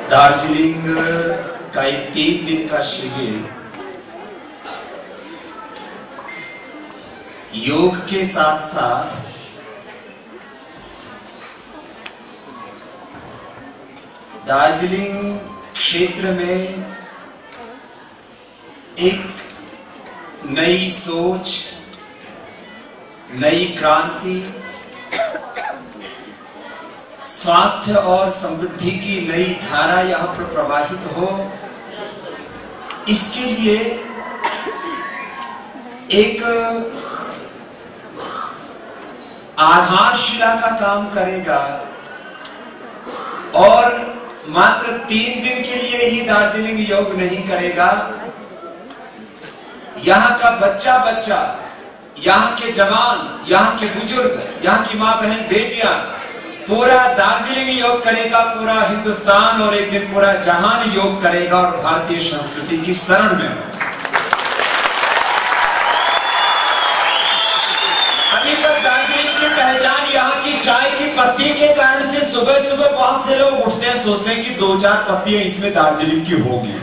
दार्जिलिंग का ये 3 दिन का शिविर योग के साथ साथ दार्जिलिंग क्षेत्र में एक नई सोच, नई क्रांति, स्वास्थ्य और समृद्धि की नई धारा यहां पर प्रवाहित हो, इसके लिए एक आधारशिला का काम करेगा। और मात्र 3 दिन के लिए ही दार्जिलिंग योग नहीं करेगा। यहाँ का बच्चा बच्चा, यहाँ के जवान, यहाँ के बुजुर्ग, यहाँ की माँ बहन बेटियां, पूरा दार्जिलिंग योग करेगा, पूरा हिंदुस्तान और एक दिन पूरा जहान योग करेगा और भारतीय संस्कृति की शरण में। अभी तक दार्जिलिंग की पहचान यहाँ की चाय की पत्ती के कारण से सुबह सुबह बहुत से लोग उठते हैं, सोचते हैं कि 2-4 पत्तियां इसमें दार्जिलिंग की होगी।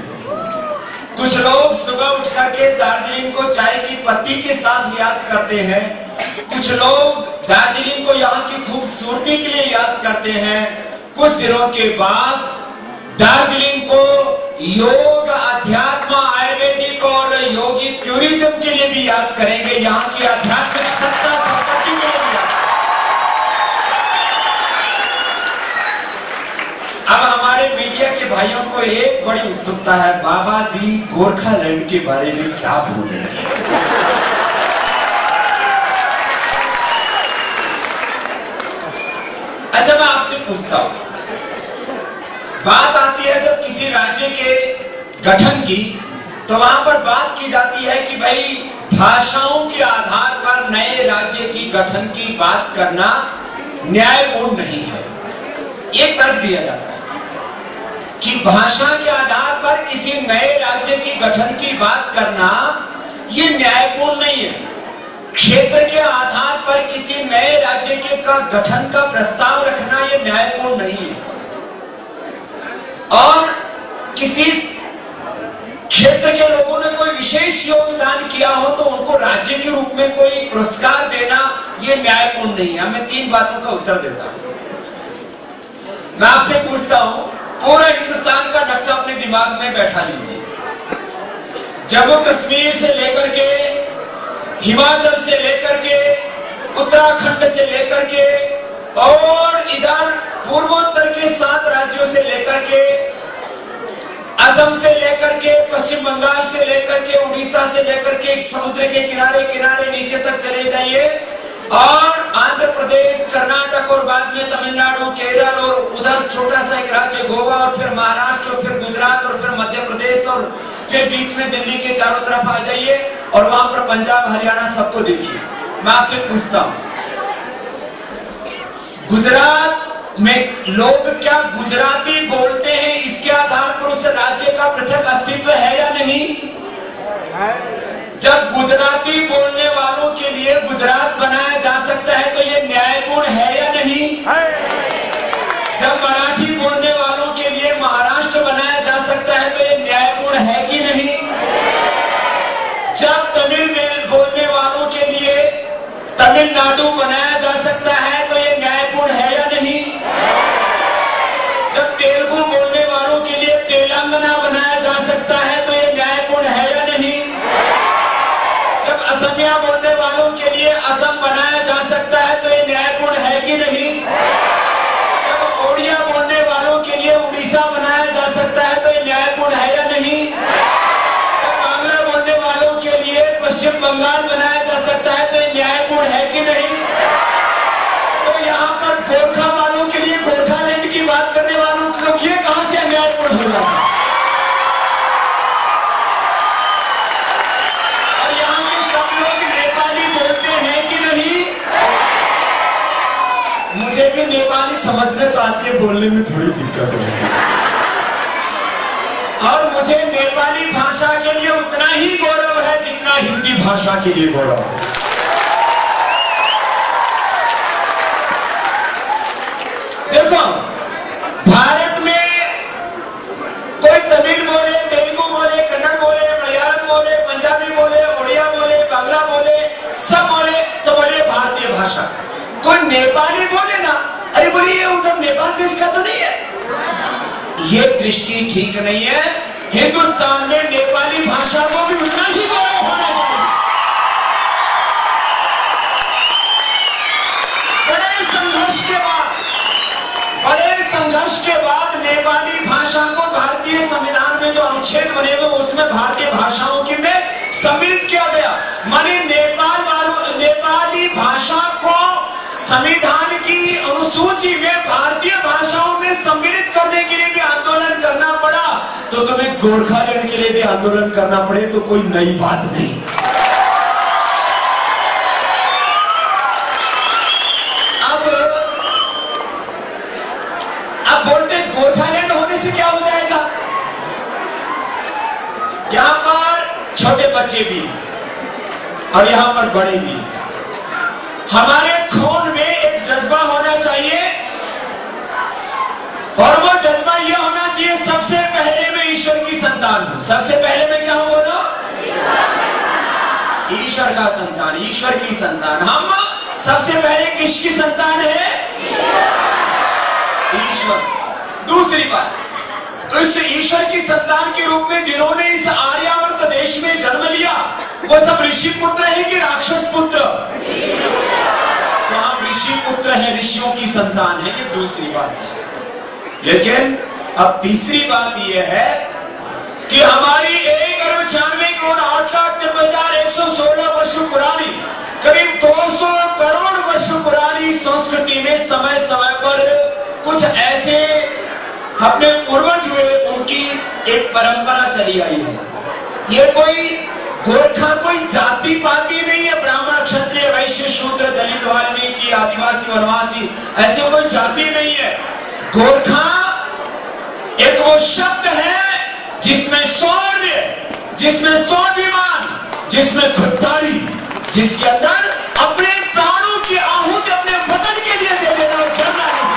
कुछ लोग सुबह उठ करके दार्जिलिंग को चाय की पत्ती के साथ याद करते हैं। कुछ लोग दार्जिलिंग को यहाँ की खूबसूरती के लिए याद करते हैं। कुछ दिनों के बाद दार्जिलिंग को योग, अध्यात्म, आयुर्वेदिक और योगी टूरिज्म के लिए भी याद करेंगे। यहाँ की आध्यात्मिक सत्ता, संपत्ति के लिए भी याद। अब हमारे मीडिया के भाइयों को एक बड़ी उत्सुकता है, बाबा जी गोरखालैंड के बारे में क्या बोलेंगे। अच्छा, मैं आपसे पूछता हूं, बात आती है जब किसी राज्य के गठन की, तो वहां पर बात की जाती है कि भाई भाषाओं के आधार पर नए राज्य की गठन की बात करना न्यायपूर्ण नहीं है। एक तर्क दिया जाता है कि भाषा के आधार पर किसी नए राज्य की गठन की बात करना ये न्यायपूर्ण नहीं है। क्षेत्र के आधार पर किसी नए राज्य के का गठन का प्रस्ताव रखना ये न्यायपूर्ण नहीं है। और किसी क्षेत्र के लोगों ने कोई विशेष योगदान किया हो तो उनको राज्य के रूप में कोई पुरस्कार देना ये न्यायपूर्ण नहीं है। मैं 3 बातों का उत्तर देता हूं। मैं आपसे पूछता हूं, पूरा हिंदुस्तान का नक्शा अपने दिमाग में बैठा लीजिए। जम्मू कश्मीर से लेकर के, हिमाचल से लेकर के, उत्तराखंड से लेकर के और इधर पूर्वोत्तर के 7 राज्यों से लेकर के, असम से लेकर के, पश्चिम बंगाल से लेकर के, उड़ीसा से लेकर के, समुद्र के किनारे किनारे नीचे तक चले जाइए और आंध्र प्रदेश, कर्नाटक और बाद में तमिलनाडु, केरल और उधर छोटा सा एक राज्य गोवा और फिर महाराष्ट्र और फिर गुजरात और फिर मध्य प्रदेश और फिर बीच में दिल्ली के चारों तरफ आ जाइए और वहां पर पंजाब, हरियाणा सबको देखिए। मैं आपसे पूछता हूं, गुजरात में लोग क्या गुजराती बोलते हैं, इसके आधार पर उस राज्य का पृथक अस्तित्व है या नहीं? जब गुजराती बोलने वालों के लिए गुजरात बनाया जा सकता है तो ये न्यायपूर्ण है या नहीं? जब मराठी बोलने वालों के लिए महाराष्ट्र बनाया जा सकता है तो ये न्यायपूर्ण है कि नहीं? जब तमिल बोलने वालों के लिए तमिलनाडु बनाया जा सकता है तो ये न्यायपूर्ण है या नहीं? जब तेलुगु बोलने वालों के लिए तेलंगाना बनाया जा सकता है तो ये न्यायपूर्ण है या नहीं? जब असमिया बोलने वालों के लिए असम बनाया जा सकता है तो ये न्यायपूर्ण है कि नहीं? जब ओडिया बोलने वालों के लिए उड़ीसा बनाया जा सकता है तो ये न्यायपूर्ण है या नहीं? जब बांग्ला बोलने वालों के लिए पश्चिम बंगाल बनाया जा सकता है तो ये न्यायपूर्ण है कि नहीं? तो यहाँ पर गोरखा वालों के लिए गोरखालैंड की बात करने वालों को ये कहां से न्यायपूर्ण हो रहा है? मुझे भी नेपाली समझने तो आती है, बोलने में थोड़ी दिक्कत है और मुझे नेपाली भाषा के लिए उतना ही गौरव है जितना हिंदी भाषा के लिए गौरव है। देखो, भारत में ये दृष्टि ठीक नहीं है। हिंदुस्तान में नेपाली भाषा को भी उतना ही गौरव होना चाहिए। बड़े संघर्ष के बाद नेपाली भाषा को भारतीय संविधान में जो अनुच्छेद बने हुए उसमें भारतीय भाषाओं की में सम्मिलित किया गया। माने नेपाली भाषा को संविधान की अनुसूची में भारतीय भाषाओं में सम्मिलित करने के लिए भी आंदोलन करना पड़ा, तो तुम्हें गोरखालैंड के लिए भी आंदोलन करना पड़े तो कोई नई बात नहीं। अब बोलते गोरखालैंड होने से क्या हो जाएगा? यहां पर छोटे बच्चे भी और यहां पर बड़े भी। हमारे खून में एक जज्बा होना चाहिए और वो जज्बा यह होना चाहिए सबसे पहले मैं ईश्वर की संतान हूं। सबसे पहले मैं क्या हूं बोलो? ईश्वर का संतान, ईश्वर की संतान। हम सबसे पहले किसकी संतान है? ईश्वर। दूसरी बात, तो इस ईश्वर की संतान के रूप में जिन्होंने इस आर्यावर्त देश में जन्म लिया वो सब ऋषि पुत्र है कि राक्षस पुत्र? तो हम ऋषि पुत्र हैं, ऋषियों की संतान है, ये दूसरी बात है। लेकिन अब तीसरी बात यह है कि हमारी 1,94,08,93,116 वर्ष पुरानी, करीब 200 करोड़ वर्ष पुरानी संस्कृति में समय समय पर कुछ ऐसे अपने पूर्वज हुए, उनकी एक परंपरा चली आई है। ये कोई गोरखा कोई जाति पाति नहीं है, ब्राह्मण क्षत्रिय वैश्य शूद्र दलित वाल्मीकि आदिवासी वनवासी ऐसे कोई जाति नहीं है। गोरखा एक वो शब्द है जिसमें शौर्य, जिसमें स्वाभिमान, जिसमें खुददारी, जिसके अंदर अपने प्राणों की आहुति अपने वतन के लिए दे देना और डरना नहीं,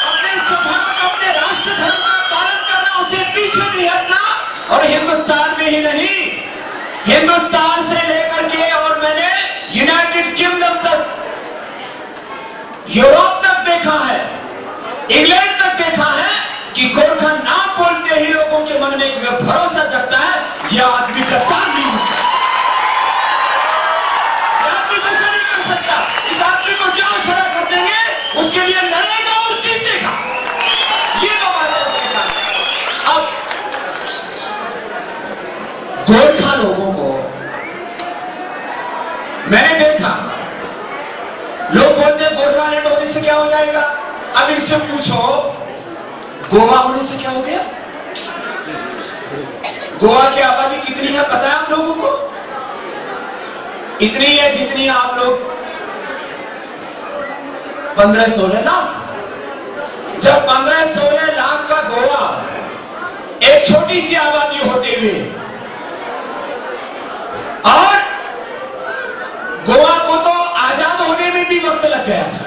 अपने स्वधर्म अपने राष्ट्र धर्म का पालन करना, उसे पीछे नहीं हटना। और हिंदुस्तान में ही नहीं, हिंदुस्तान से लेकर के और मैंने यूनाइटेड किंगडम तक, यूरोप तक देखा है, इंग्लैंड तक देखा है कि गोरखा नाम बोलते ही लोगों के मन में एक भरोसा जगता है, यह आदमी गद्दार नहीं हो सकता, यह आदमी धोखा नहीं कर सकता, इस आदमी को जहां खड़ा कर देंगे उसके लिए लड़ेगा और जीतेगा। ये तो बात है उसके साथ। अब गोरखा लोगों को मैंने देखा, लोग बोलते हैं गोरखालैंड होने से क्या हो जाएगा। अब इनसे पूछो गोवा होने से क्या हो गया? गोवा की आबादी कितनी है पता है आप लोगों को? इतनी है जितनी आप लोग 15-16 लाख। जब 15-16 लाख का गोवा एक छोटी सी आबादी होते हुए, और गोवा को तो आजाद होने में भी वक्त लग गया था,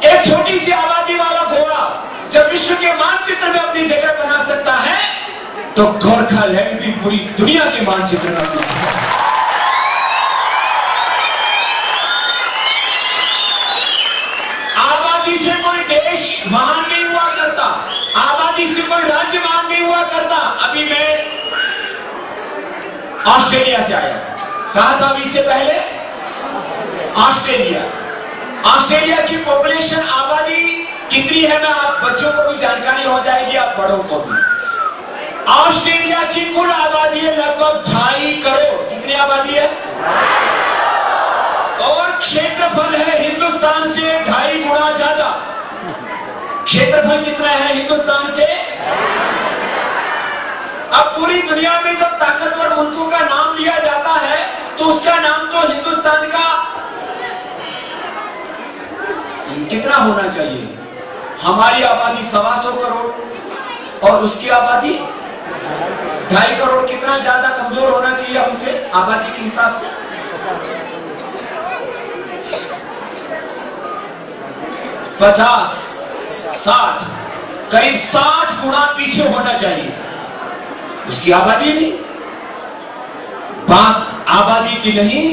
एक छोटी सी आबादी वाला गोवा जब विश्व के मानचित्र में अपनी जगह बना सकता है तो गोरखालैंड भी पूरी दुनिया के मानचित्र में अपनी जगह। आबादी से कोई देश महान नहीं हुआ करता, आबादी से कोई राज्य महान नहीं हुआ करता। अभी मैं ऑस्ट्रेलिया से आया, कहा था अभी इससे पहले ऑस्ट्रेलिया। ऑस्ट्रेलिया की पॉपुलेशन आबादी कितनी है मैं आप बच्चों को भी जानकारी हो जाएगी, आप बड़ों को भी। ऑस्ट्रेलिया की कुल आबादी है लगभग 2.5 करोड़। कितनी आबादी है? और क्षेत्रफल है हिंदुस्तान से 2.5 गुना ज्यादा। क्षेत्रफल कितना है हिंदुस्तान से? अब पूरी दुनिया में जब ताकतवर मुल्कों का नाम लिया जाता है तो उसका नाम तो हिंदुस्तान का कितना होना चाहिए? हमारी आबादी 125 करोड़ और उसकी आबादी 2.5 करोड़। कितना ज्यादा कमजोर होना चाहिए हमसे आबादी के हिसाब से? 50, 60, करीब 60 गुना पीछे होना चाहिए। उसकी आबादी नहीं। बात आबादी की नहीं,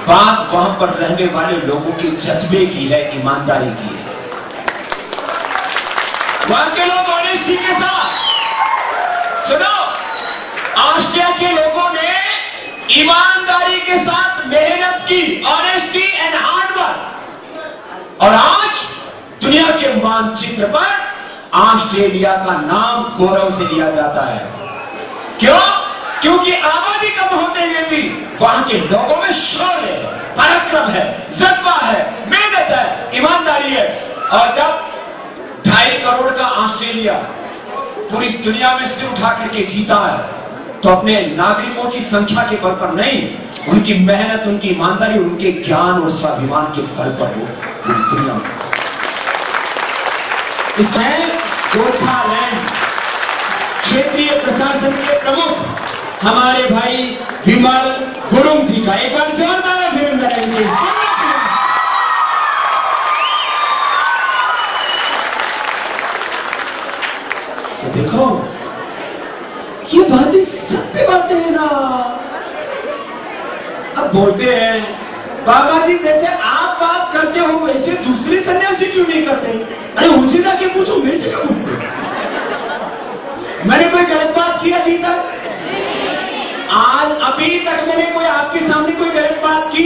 बात वहां पर रहने वाले लोगों के जज्बे की है, ईमानदारी की है। वहां के लोग ऑनेस्टी के साथ, सुनो, ऑस्ट्रिया के लोगों ने ईमानदारी के साथ मेहनत की, ऑनेस्टी एंड हार्डवर्क, और आज दुनिया के मानचित्र पर ऑस्ट्रेलिया का नाम गौरव से लिया जाता है। क्यों? क्योंकि आबादी कम होते हुए भी वहां के लोगों में शौर्य है, पराक्रम है, जज्बा है, मेहनत है, ईमानदारी है। और जब 2.5 करोड़ का ऑस्ट्रेलिया पूरी दुनिया में सिर उठा करके जीता है, तो अपने नागरिकों की संख्या के बल पर नहीं, उनकी मेहनत, उनकी ईमानदारी, उनके ज्ञान और स्वाभिमान के बल पर वो पूरी दुनिया में। इस गोरखालैंड क्षेत्रीय प्रशासन के प्रमुख हमारे भाई विमल गुरुंग जी का एक बार जोरदार अभिनंदन करेंगे। तो देखो, ये बातें सत्य बातें हैं ना। अब बोलते हैं बाबा जी जैसे आप बात करते हो वैसे दूसरे सन्यासी क्यों नहीं करते? अरे उनसे जाके पूछो, मेरे से क्यों पूछते? मैंने कोई गलत बात की अभी तक? आज अभी तक मैंने कोई आपके सामने कोई गलत बात की?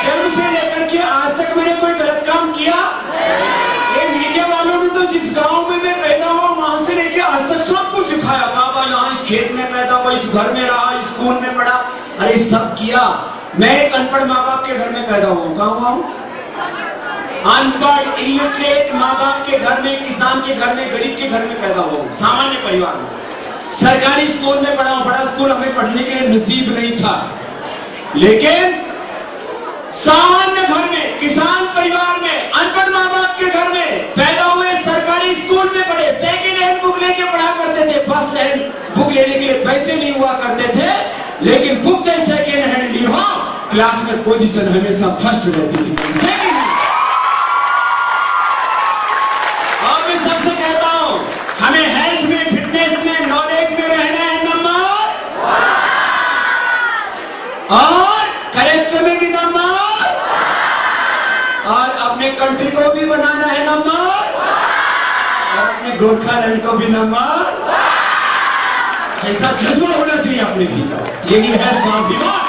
जन्म से लेकर के आज तक मैंने कोई गलत काम किया? ये मीडिया वालों ने तो जिस गांव में मैं पैदा हुआ वहां से लेके आज तक सब कुछ दिखाया। बाबा यहाँ इस खेत में पैदा हुआ, इस घर में रहा, इस स्कूल में पढ़ा, अरे सब किया। मैं एक अनपढ़ माँ बाप के घर में पैदा हुआ, कहाँ हुआ हूँ? अनपढ़ इलिटरेट माँ बाप के घर में, किसान के घर में, गरीब के घर में पैदा हुआ हूँ, सामान्य परिवार में। सरकारी स्कूल में पढ़ा हूं, बड़ा स्कूल हमें पढ़ने के लिए नसीब नहीं था, लेकिन सामान्य घर में, किसान परिवार में, अनपढ़ माँ बाप के घर में पैदा हुए, सरकारी स्कूल में पढ़े, सेकेंड हैंड बुक लेके पढ़ा करते थे। फर्स्ट हैंड बुक लेने के लिए पैसे नहीं हुआ करते थे, लेकिन बुक चाहे सेकेंड हैंड ली हो, क्लास में पोजीशन हमेशा फर्स्ट रहती थी, सेकेंड। और मैं सबसे कहता हूं, हमें हेल्थ में, फिटनेस में, नॉलेज में रहना है नंबर, और करेक्टर में भी नंबर, और अपने कंट्री को भी बनाना है नंबर, और अपने गोरखालैंड को भी नंबर। ऐसा जज्बा होना चाहिए अपने भीतर, यही है स्वाभिमान।